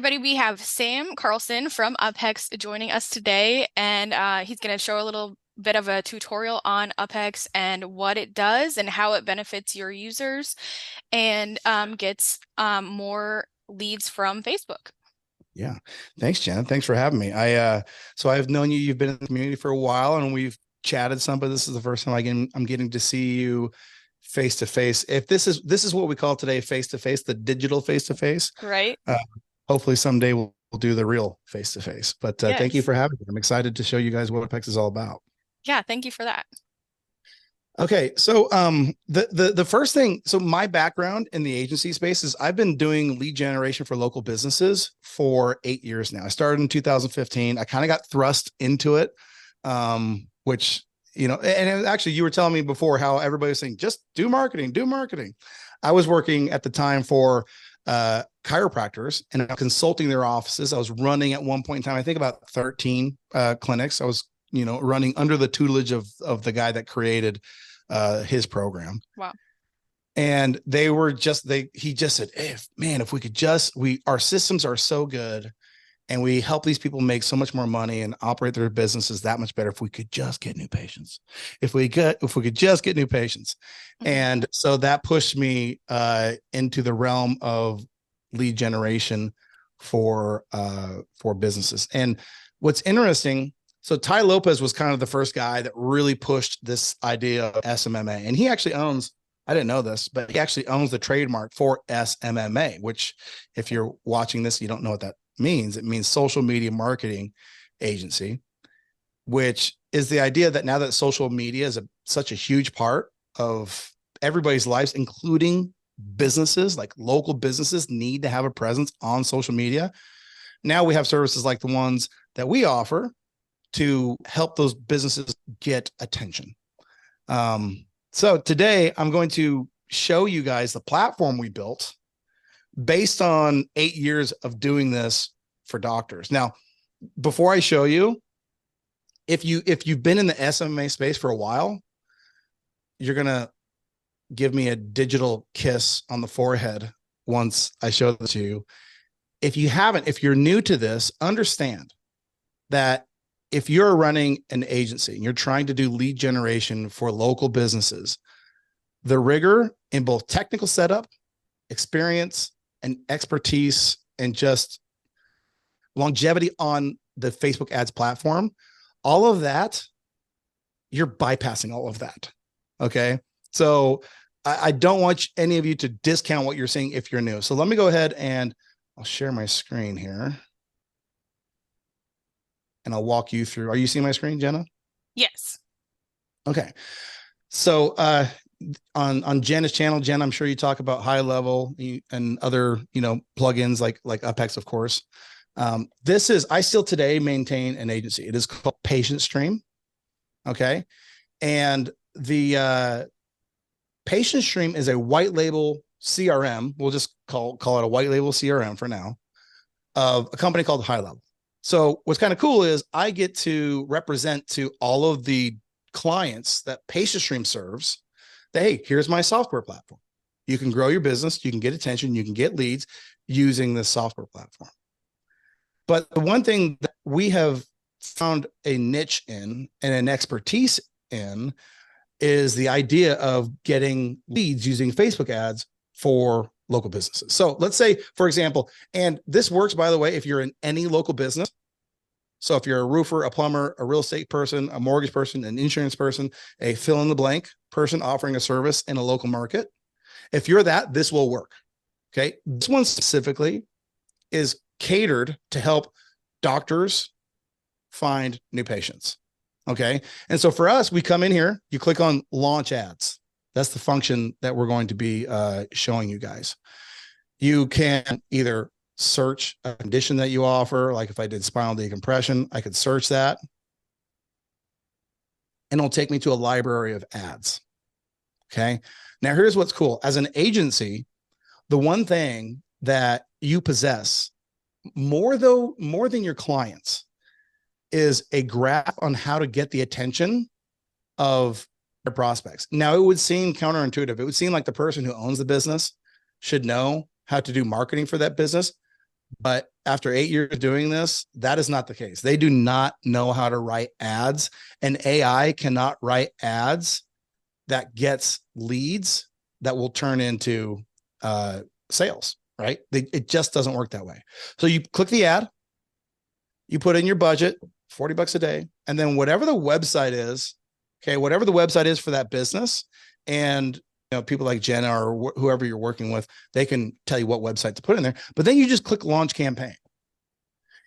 everybody. We have Sam Carlson from Uphex joining us today, and he's going to show a little bit of a tutorial on Uphex and what it does and how it benefits your users and gets more leads from Facebook. Yeah. Thanks, Jenna. Thanks for having me. So I've known you, you've been in the community for a while and we've chatted some, but this is the first time I'm getting to see you face to face. If this is what we call today face to face, the digital face to face. Right? Hopefully someday we'll do the real face to face. But thank you Yes. for having me. I'm excited to show you guys what Uphex is all about. Yeah, thank you for that. Okay, so the first thing, so my background in the agency space is I've been doing lead generation for local businesses for 8 years now. I started in 2015. I kind of got thrust into it, which and actually you were telling me before how everybody was saying just do marketing, do marketing. I was working at the time for chiropractors and I was consulting their offices. I was running at one point in time, I think about 13 clinics. I was running under the tutelage of the guy that created his program. Wow. And he just said, hey, man, if we could our systems are so good and we help these people make so much more money and operate their businesses that much better if we could just get new patients. If we could just get new patients. Mhm. And so that pushed me into the realm of lead generation for businesses. And what's interesting, so Ty Lopez was kind of the first guy that really pushed this idea of SMMA. And he actually owns, I didn't know this, but he actually owns the trademark for SMMA, which if you're watching this, you don't know what that means. It means social media marketing agency, which is the idea that now that social media is such a huge part of everybody's lives, including businesses, like local businesses need to have a presence on social media. Now we have services like the ones that we offer to help those businesses get attention. So today I'm going to show you guys the platform we built based on 8 years of doing this for doctors. Now, before I show you, if you've been in the SMA space for a while, you're going to give me a digital kiss on the forehead once I show this to you. If you haven't, if you're new to this, understand that if you're running an agency and you're trying to do lead generation for local businesses, the rigor in both technical setup, experience, and expertise, and just longevity on the Facebook ads platform, all of that, you're bypassing all of that. Okay. So I don't want any of you to discount what you're seeing if you're new. So let me go ahead and I'll share my screen here. And I'll walk you through. Are you seeing my screen, Jenna? Yes. Okay. So on Jenna's channel, Jen, I'm sure you talk about HighLevel and other plugins like Uphex, of course. I still today maintain an agency. It is called Patient Stream. Okay. And the Patient Stream is a white label CRM. We'll just call it a white label CRM for now, of a company called HighLevel. So what's kind of cool is I get to represent to all of the clients that PatientStream serves that, hey, here's my software platform. You can grow your business, you can get attention, you can get leads using this software platform. But the one thing that we have found a niche in and an expertise in is the idea of getting leads using Facebook ads for local businesses. So let's say, for example, and this works, by the way, if you're in any local business. So if you're a roofer, a plumber, a real estate person, a mortgage person, an insurance person, a fill in the blank person offering a service in a local market, if you're that, this will work. Okay. This one specifically is catered to help doctors find new patients. Okay. And so for us, we come in here, you click on launch ads. That's the function that we're going to be showing you guys. You can either search a condition that you offer. Like if I did spinal decompression, I could search that and it'll take me to a library of ads. Okay. Now here's what's cool. As an agency, the one thing that you possess more than your clients is a graph on how to get the attention of their prospects. Now, it would seem counterintuitive. It would seem like the person who owns the business should know how to do marketing for that business. But after 8 years doing this, that is not the case. They do not know how to write ads, and AI cannot write ads that gets leads that will turn into sales, right? It just doesn't work that way. So you click the ad, you put in your budget, $40 a day, and then whatever the website is, okay, whatever the website is for that business, and people like Jenna or whoever you're working with, they can tell you what website to put in there. But then you just click launch campaign.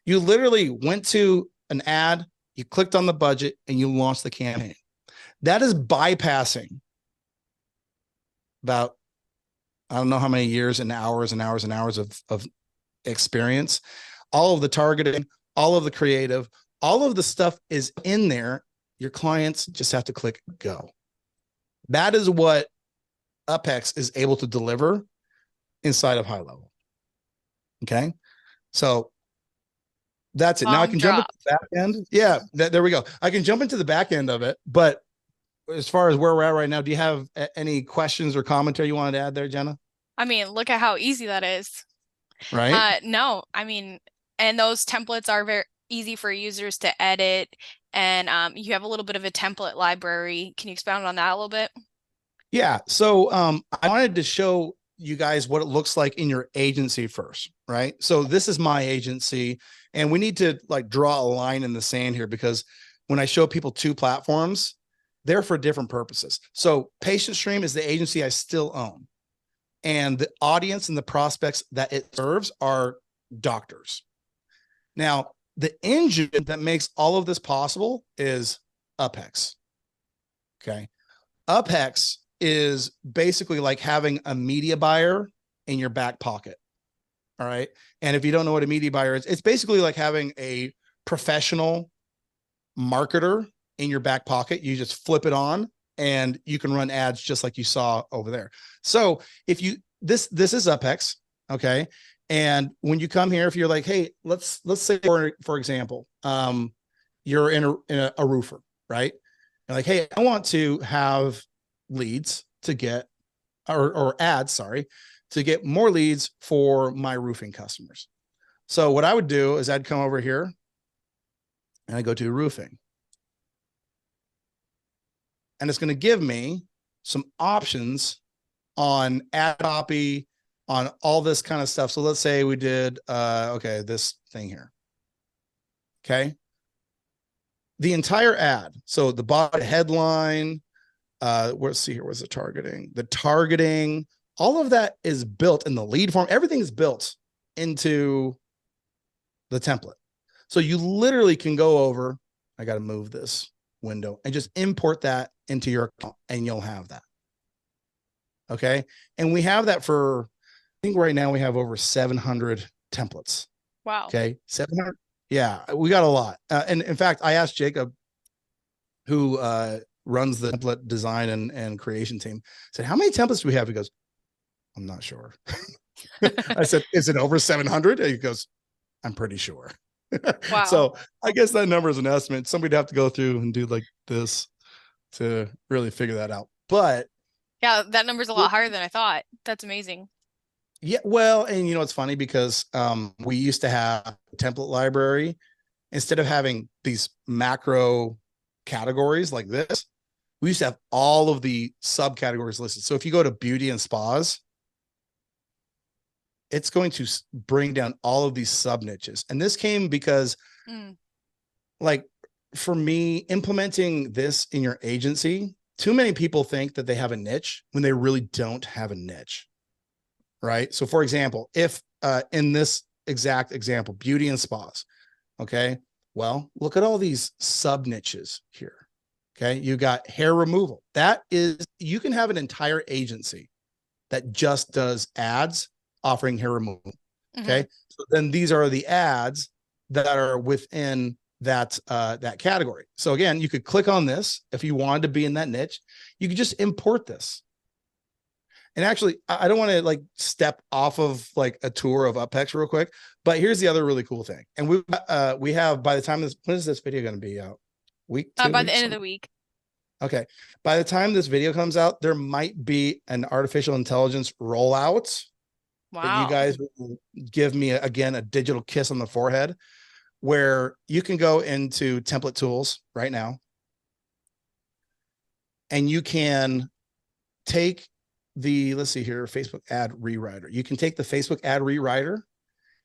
You literally went to an ad, you clicked on the budget, and you launched the campaign. That is bypassing about, I don't know how many years and hours and hours and hours of experience. All of the targeting, all of the creative, all of the stuff is in there. Your clients just have to click go. That is what Uphex is able to deliver inside of HighLevel. Okay. So that's it. Now I Bomb can jump into drop. the back end. Yeah, there we go. I can jump into the back end of it. But as far as where we're at right now, do you have any questions or commentary you wanted to add there, Jenna? I mean, look at how easy that is. Right? No, I mean, and those templates are very easy for users to edit, and you have a little bit of a template library. Can you expound on that a little bit? Yeah. So I wanted to show you guys what it looks like in your agency first, right? So this is my agency, and we need to like draw a line in the sand here, because when I show people two platforms, they're for different purposes. So Patient Stream is the agency I still own, and the audience and the prospects that it serves are doctors. Now, the engine that makes all of this possible is Uphex. Okay. Uphex is basically like having a media buyer in your back pocket. All right. And if you don't know what a media buyer is, it's basically like having a professional marketer in your back pocket. You just flip it on and you can run ads just like you saw over there. So if you this is Uphex, okay? And when you come here, if you're like, hey, let's say for example, you're in a roofer, right? You're like, hey, I want to have leads to get or ads, sorry, to get more leads for my roofing customers. So what I would do is I'd come over here and I go to roofing. And it's going to give me some options on ad copy, on all this kind of stuff. So let's say we did, okay, this thing here. Okay. The entire ad. So the body headline, let's see here, what's the targeting? The targeting, all of that is built in the lead form. Everything is built into the template. So you literally can go over, I got to move this window and just import that into your account and you'll have that. Okay. And we have that for, I think right now we have over 700 templates. Wow. Okay. 700. Yeah. We got a lot. And in fact, I asked Jacob, who runs the template design and creation team, said, how many templates do we have? He goes, I'm not sure. I said, is it over 700? And he goes, I'm pretty sure. Wow. So I guess that number is an estimate. Somebody'd have to go through and do like this to really figure that out. But Yeah, that number's a lot higher than I thought. That's amazing. yeah, well, and it's funny because we used to have a template library. Instead of having these macro categories like this, we used to have all of the subcategories listed. So if you go to beauty and spas, it's going to bring down all of these sub niches. And this came because, like, for me, implementing this in your agency, too many people think that they have a niche when they really don't have a niche. Right. So, for example, if in this exact example, beauty and spas, okay, well, look at all these sub niches here. Okay. You got hair removal. That is, you can have an entire agency that just does ads offering hair removal. Okay. So then these are the ads that are within that category. So again, you could click on this if you wanted to be in that niche. You could just import this. And actually, I don't want to like step off of like a tour of Uphex real quick, but here's the other really cool thing. And we have, by the time this, when is this video going to be out? Week, two By the weeks? end of the week. Okay. By the time this video comes out, there might be an artificial intelligence rollout that you Wow. guys will give me again a digital kiss on the forehead, where you can go into template tools right now and you can take the, let's see here, Facebook ad rewriter. You can take the Facebook ad rewriter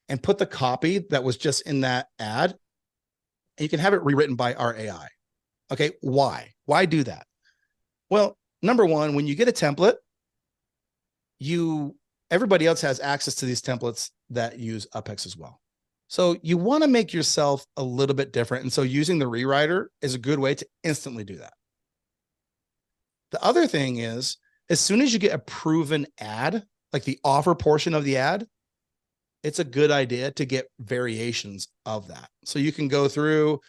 and put the copy that was just in that ad, and you can have it rewritten by our AI. Okay, why do that? Well, number one, when you get a template, you everybody else has access to these templates that use Uphex as well. So you want to make yourself a little bit different. And so using the rewriter is a good way to instantly do that. The other thing is, as soon as you get a proven ad, like the offer portion of the ad, it's a good idea to get variations of that. So you can go through,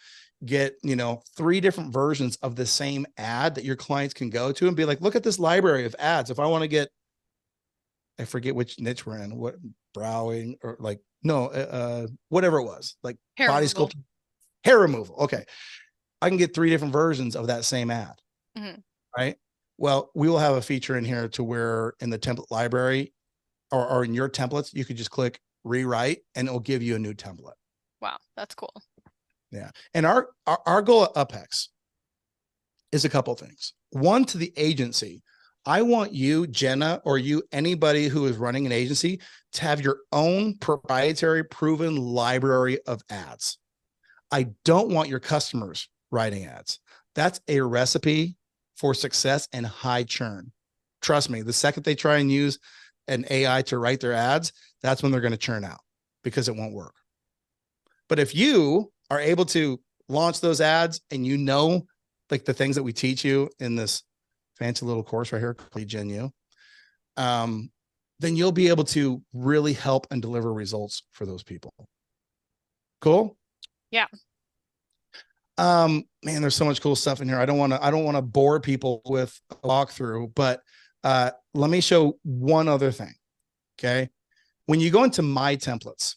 get, 3 different versions of the same ad that your clients can go to and be like, look at this library of ads. If I want to get, I forget which niche we're in, what browing or like, no, whatever it was, like Hair body removal. sculpting, hair removal. Okay. I can get 3 different versions of that same ad. Hmm. Right. Well, we will have a feature in here to where in the template library or in your templates, you could just click rewrite and it'll give you a new template. Wow, that's cool. Yeah. And our goal at Uphex is a couple of things. One, to the agency, I want you, Jenna, or you, anybody who is running an agency, to have your own proprietary proven library of ads. I don't want your customers writing ads. That's a recipe for success and high churn. Trust me, the second they try and use an AI to write their ads, that's when they're going to churn out because it won't work. But if you are able to launch those ads and like the things that we teach you in this fancy little course right here, Lead Gen U, then you'll be able to really help and deliver results for those people. Cool. Yeah. Man, there's so much cool stuff in here. I don't want to bore people with a walkthrough, but let me show one other thing. Okay. When you go into my templates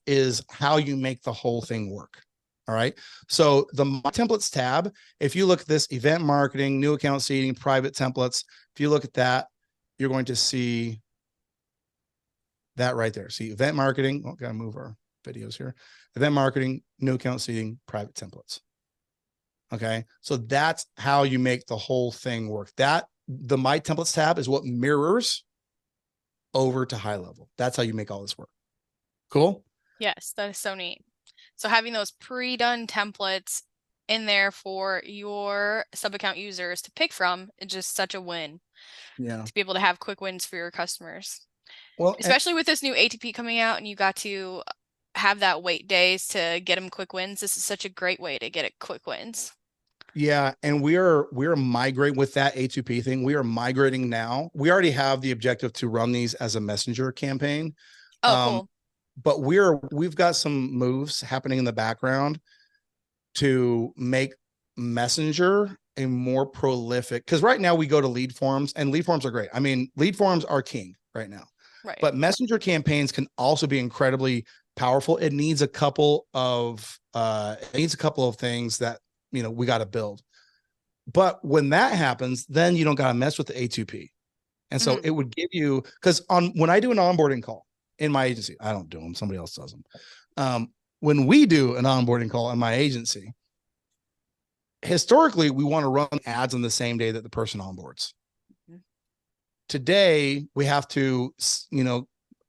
is how you make the whole thing work. All right. So the my templates tab, if you look at this event marketing, new account seeding, private templates, if you look at that, you're going to see that right there. See event marketing. Oh, gotta move our videos here. Event marketing, new account seeding, private templates. Okay. So that's how you make the whole thing work. That the my templates tab is what mirrors over to HighLevel. That's how you make all this work. Cool. Yes, that is so neat. So having those pre-done templates in there for your sub-account users to pick from is just such a win Yeah. to be able to have quick wins for your customers. Well, Especially with this new ATP coming out and you got to have that wait days to get them quick wins. This is such a great way to get it quick wins. yeah, and we are migrating with that A2P thing. We are migrating now. We already have the objective to run these as a messenger campaign. Oh, Um, cool. but we've got some moves happening in the background to make messenger a more prolific, because right now we go to lead forms and lead forms are great. I mean, lead forms are king right now, Right. but messenger campaigns can also be incredibly powerful. It needs a couple of things that we got to build. But when that happens, then you don't got to mess with the A2P. And so Hmm. it would give you, because on when I do an onboarding call in my agency, I don't do them, somebody else does them. When we do an onboarding call in my agency, historically, we want to run ads on the same day that the person onboards. Today, we have to,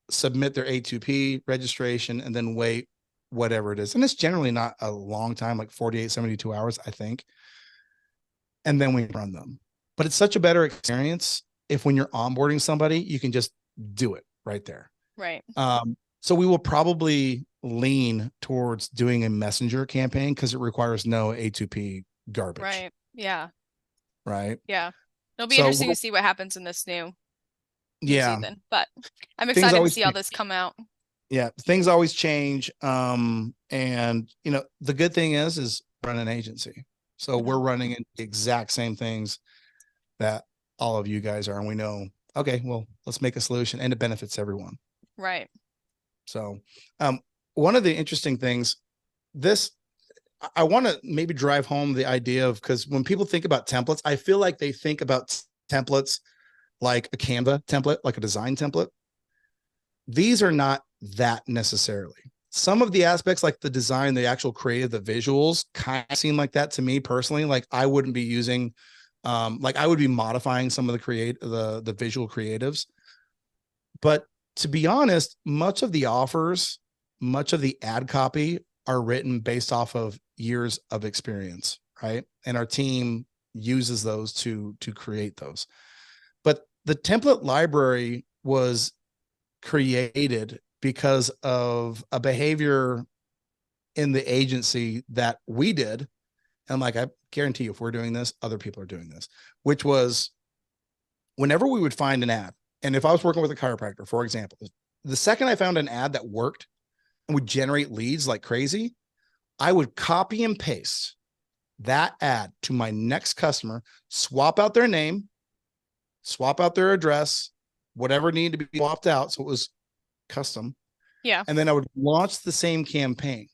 submit their A2P registration and then wait whatever it is. And it's generally not a long time, like 48, 72 hours, I think. And then we run them. But it's such a better experience if when you're onboarding somebody, you can just do it right there. Right. So we will probably lean towards doing a messenger campaign because it requires no A2P garbage. Right. Yeah. Right. Yeah. It'll be So interesting to see what happens in this new yeah, season, but I'm things excited to always see all this come out. yeah, things always change. And the good thing is run an agency. So we're Mhm. running in the exact same things that all of you guys are. And we know, okay, well, let's make a solution and it benefits everyone. Right. So one of the interesting things, this I want to maybe drive home the idea of, because when people think about templates, I feel like they think about templates like a Canva template, like a design template. These are not that necessarily. Some of the aspects, like the design, the actual creative, the visuals, kind of seem like that to me personally. Like I wouldn't be using, like I would be modifying some of the visual creatives. But to be honest, much of the offers, much of the ad copy are written based off of years of experience, right? And our team uses those to create those. But the template library was created because of a behavior in the agency that we did. And like, I guarantee you, if we're doing this, other people are doing this, which was whenever we would find an ad. And if I was working with a chiropractor, for example, the second I found an ad that worked and would generate leads like crazy, I would copy and paste that ad to my next customer, swap out their name, swap out their address, whatever needed to be swapped out. So it was custom. Yeah. And then I would launch the same campaign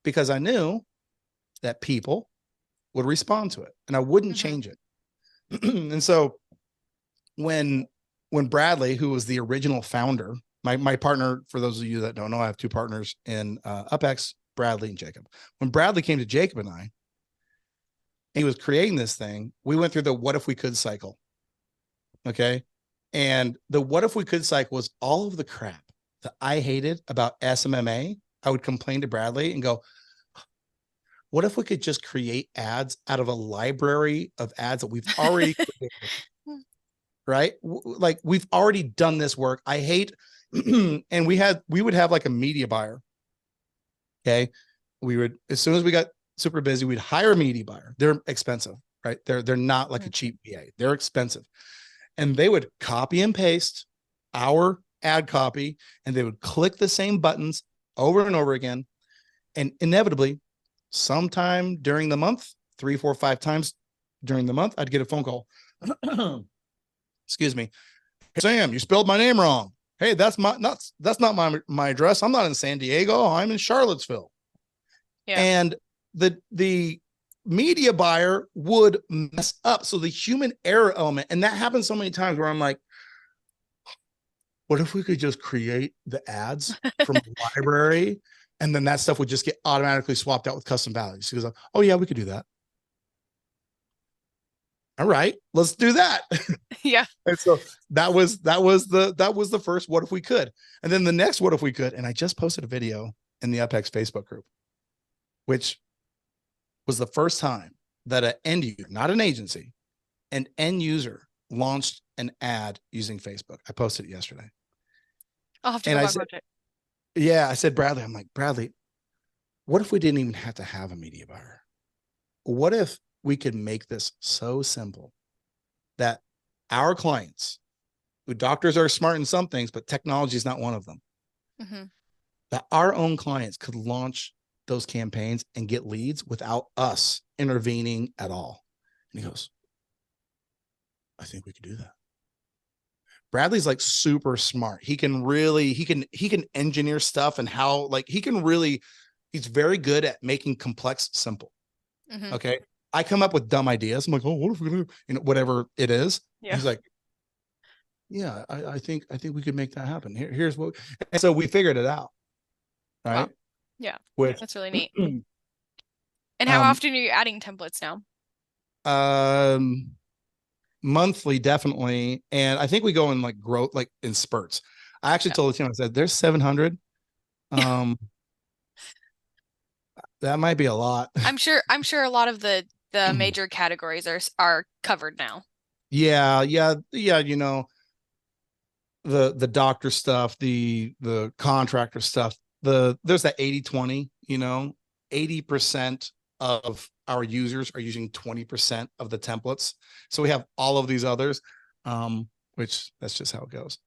because I knew that people would respond to it and I wouldn't Hmm. change it. And so when Bradley, who was the original founder, my partner, for those of you that don't know, I have two partners in Uphex, Bradley and Jacob. When Bradley came to Jacob and I, he was creating this thing, we went through the what if we could cycle. Okay. And the what if we could cycle was all of the crap that I hated about SMMA. I would complain to Bradley and go, what if we could just create ads out of a library of ads that we've already created, right? Like we've already done this work. I hate, and we would have like a media buyer. Okay. We would, as soon as we got super busy, we'd hire a media buyer. They're expensive, right? They're not like a cheap VA. They're expensive. And they would copy and paste our ad copy and they would click the same buttons over and over again. And inevitably, sometime during the month, 3, 4, 5 times during the month, I'd get a phone call. Excuse me. Hey, Sam, you spelled my name wrong. Hey, that's not my address. I'm not in San Diego. I'm in Charlottesville. Yeah. And the media buyer would mess up. So the human error element, and that happens so many times where I'm like, what if we could just create the ads from the library and then that stuff would just get automatically swapped out with custom values? He goes, oh yeah, we could do that. All right, let's do that. Yeah. And so that was the first what if we could. And then the next what if we could, and I just posted a video in the Uphex Facebook group, which was the first time that an end user, not an agency, an end user launched an ad using Facebook. I posted it yesterday. I'll have to And go I back said, watch it. yeah, I said, Bradley, I'm like, Bradley, what if we didn't even have to have a media buyer? What if we could make this so simple that our clients, who doctors are smart in some things, but technology is not one of them, Hmm. that our own clients could launch those campaigns and get leads without us intervening at all? And he goes, I think we could do that. Bradley's like super smart. He can engineer stuff and how like he can really he's very good at making complex simple. Hmm. Okay. I come up with dumb ideas. I'm like, oh, what if we do, whatever it is. And Yeah. he's like, yeah, I think we could make that happen. Here's what, and so we figured it out. Wow. Right. Yeah. With, That's really neat. And how um, often are you adding templates now? um, monthly, definitely. And I think we go in like growth, like in spurts. I actually Yeah. told the team, I said, there's 700. Um, that might be a lot. I'm sure a lot of the major categories are covered now. Yeah, yeah, yeah. The doctor stuff, the contractor stuff. There's that 80/20. 80% of our users are using 20% of the templates. So we have all of these others, which that's just how it goes.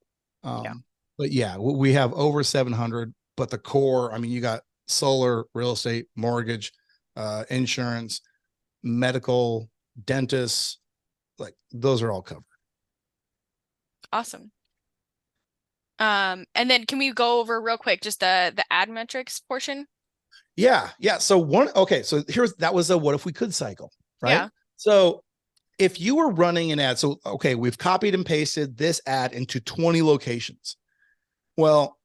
Yeah. But yeah, we have over 700. But the core, I mean, you got solar, real estate, mortgage, insurance, medical, dentists, like those are all covered. Awesome. And then can we go over real quick just the ad metrics portion? Yeah, yeah. So okay, so that was a what if we could cycle, right? Yeah. So if you were running an ad, so okay, we've copied and pasted this ad into 20 locations. Well,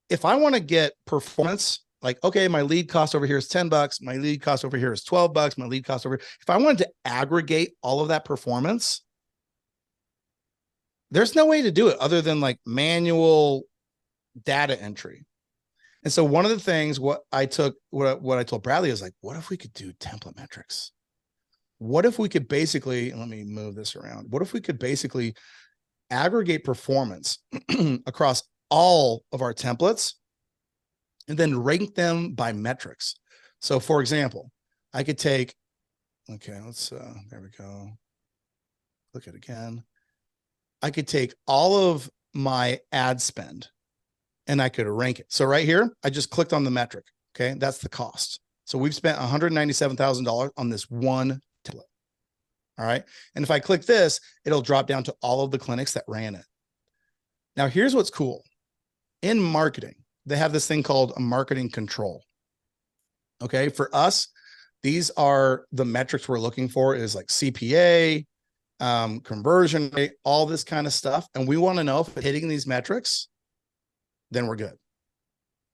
if I want to get performance, like, okay, my lead cost over here is $10, my lead cost over here is $12, my lead cost over here. If I wanted to aggregate all of that performance, there's no way to do it other than like manual data entry. And so one of the things what I told Bradley is like, what if we could do template metrics? What if we could basically, let me move this around. What if we could basically aggregate performance across all of our templates and then rank them by metrics? So for example, I could take, okay, there we go. Look at it again. I could take all of my ad spend and I could rank it. So right here, I just clicked on the metric. Okay. That's the cost. So we've spent $197,000 on this one template. All right. And if I click this, it'll drop down to all of the clinics that ran it. Now, here's what's cool. In marketing, they have this thing called a marketing control. Okay. For us, these are the metrics we're looking for is like CPA, conversion rate, all this kind of stuff. And we want to know if hitting these metrics, then we're good.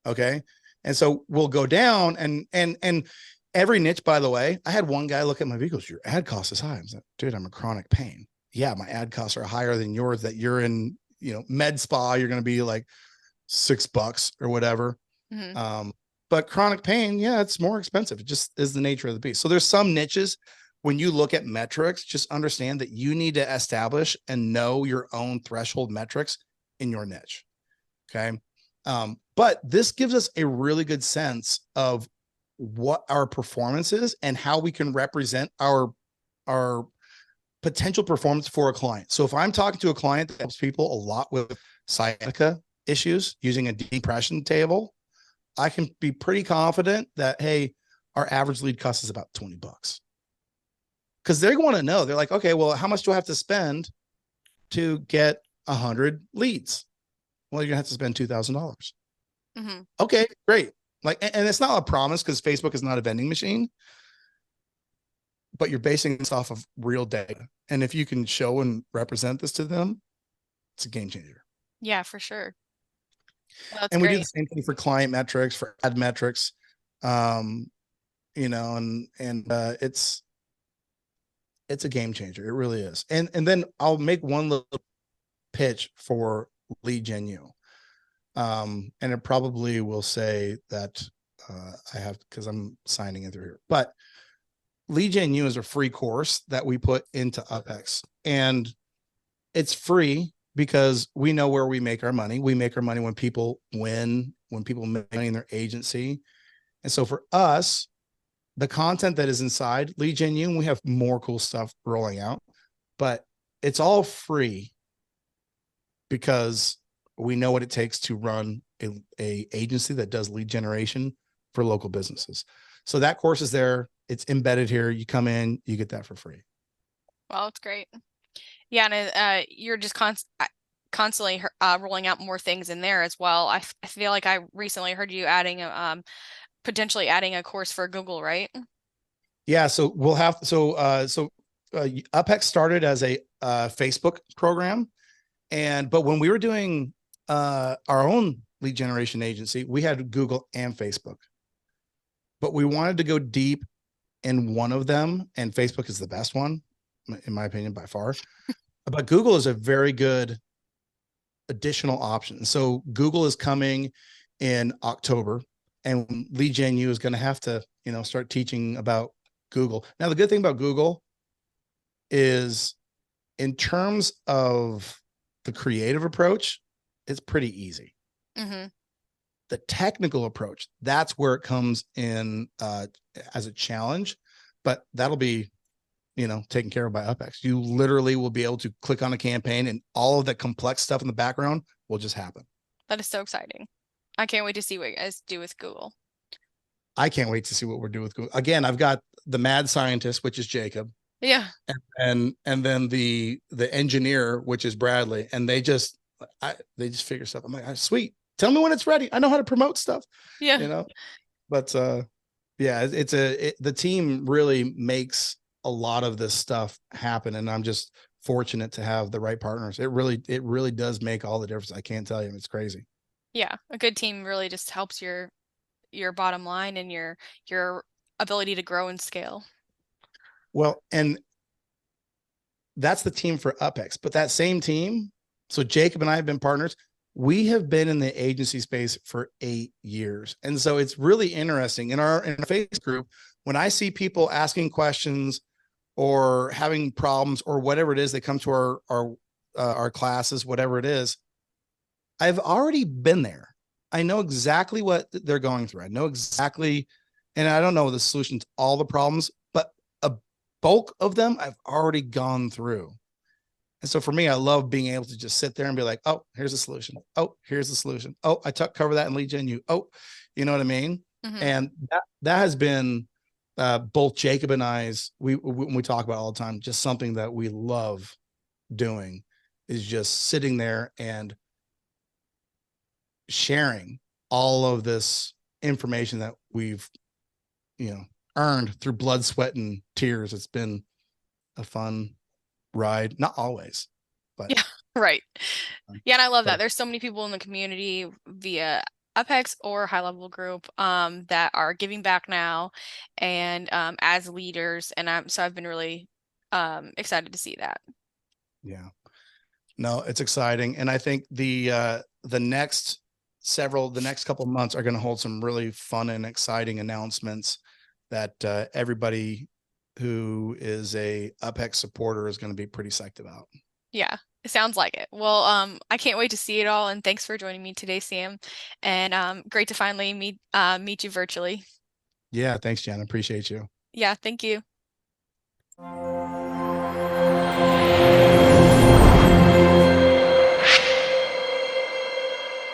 Okay. And so we'll go down and every niche, by the way, I had one guy look at my vehicles. Your ad cost is high. I was like, dude, I'm a chronic pain. Yeah. My ad costs are higher than yours that you're in, med spa. You're going to be like $6 or whatever. Mm-hmm. But chronic pain, yeah, it's more expensive. It just is the nature of the beast. So there's some niches when you look at metrics, just understand that you need to establish and know your own threshold metrics in your niche. Okay. But this gives us a really good sense of what our performance is and how we can represent our potential performance for a client. So if I'm talking to a client that helps people a lot with sciatica issues using a depression table, I can be pretty confident that, hey, our average lead cost is about $20. Because they want to know. They're like, okay, well, how much do I have to spend to get 100 leads? Well, you're gonna have to spend $2,000. Mm-hmm. Okay, great. Like, and it's not a promise because Facebook is not a vending machine, but you're basing this off of real data. And if you can show and represent this to them, it's a game changer. Yeah, for sure. Well, that's and we great. do the same thing for client metrics, for ad metrics, and it's a game changer. It really is. And then I'll make one little pitch for Lead Gen U. And it probably will say that I have, because I'm signing in through here, but Lead Gen U is a free course that we put into Uphex, and it's free because we know where we make our money. We make our money when people win, when people make money in their agency. And so for us, the content that is inside Lead Gen U, we have more cool stuff rolling out, but it's all free because we know what it takes to run a agency that does lead generation for local businesses. So that course is there. It's embedded here. You come in, you get that for free. Well, it's great. Yeah, and you're just constantly rolling out more things in there as well. I feel like I recently heard you adding potentially adding a course for Google, right? Yeah, so we'll have Uphex started as a Facebook program, but when we were doing our own lead generation agency, we had Google and Facebook, but we wanted to go deep in one of them, and Facebook is the best one, in my opinion, by far. But Google is a very good additional option. So Google is coming in October, and Lead Gen U is going to have to, start teaching about Google. Now, the good thing about Google is, in terms of the creative approach, it's pretty easy. Mm-hmm. The technical approach, that's where it comes in as a challenge, but that'll be, taken care of by Uphex. You literally will be able to click on a campaign and all of the complex stuff in the background will just happen. That is so exciting. I can't wait to see what you guys do with Google. I can't wait to see what we're doing with Google. Again, I've got the mad scientist, which is Jacob. Yeah. And then the engineer, which is Bradley, and they just figure stuff. I'm like, sweet. Tell me when it's ready. I know how to promote stuff. Yeah. But yeah, the team really makes a lot of this stuff happen, and I'm just fortunate to have the right partners. It really does make all the difference. I can't tell you, it's crazy. Yeah, a good team really just helps your bottom line and your ability to grow and scale. Well, and that's the team for Uphex. But that same team, so Jacob and I have been partners. We have been in the agency space for 8 years. And so it's really interesting in our face group, when I see people asking questions or having problems or whatever it is, they come to our classes, whatever it is, I've already been there. I know exactly what they're going through. I know exactly, and I don't know the solution to all the problems, but a bulk of them I've already gone through. And so for me, I love being able to just sit there and be like, oh, here's the solution. Oh, here's the solution. Oh, cover that in lead gen. You know what I mean? Hmm. And that has been both Jacob and I's, we talk about all the time, just something that we love doing is just sitting there and sharing all of this information that we've, earned through blood, sweat, and tears. It's been a fun ride. Not always, but Yeah, right. Yeah, and I love that. but There's so many people in the community via Uphex or High Level Group that are giving back now and as leaders, and I've been really excited to see that. yeah, no, it's exciting, and I think the next couple of months are going to hold some really fun and exciting announcements that everybody who is a Uphex supporter is going to be pretty psyched about. Yeah, it sounds like it. Well, I can't wait to see it all, and thanks for joining me today, Sam. And great to finally meet you virtually. Yeah, thanks, Jen. I appreciate you. Yeah, thank you.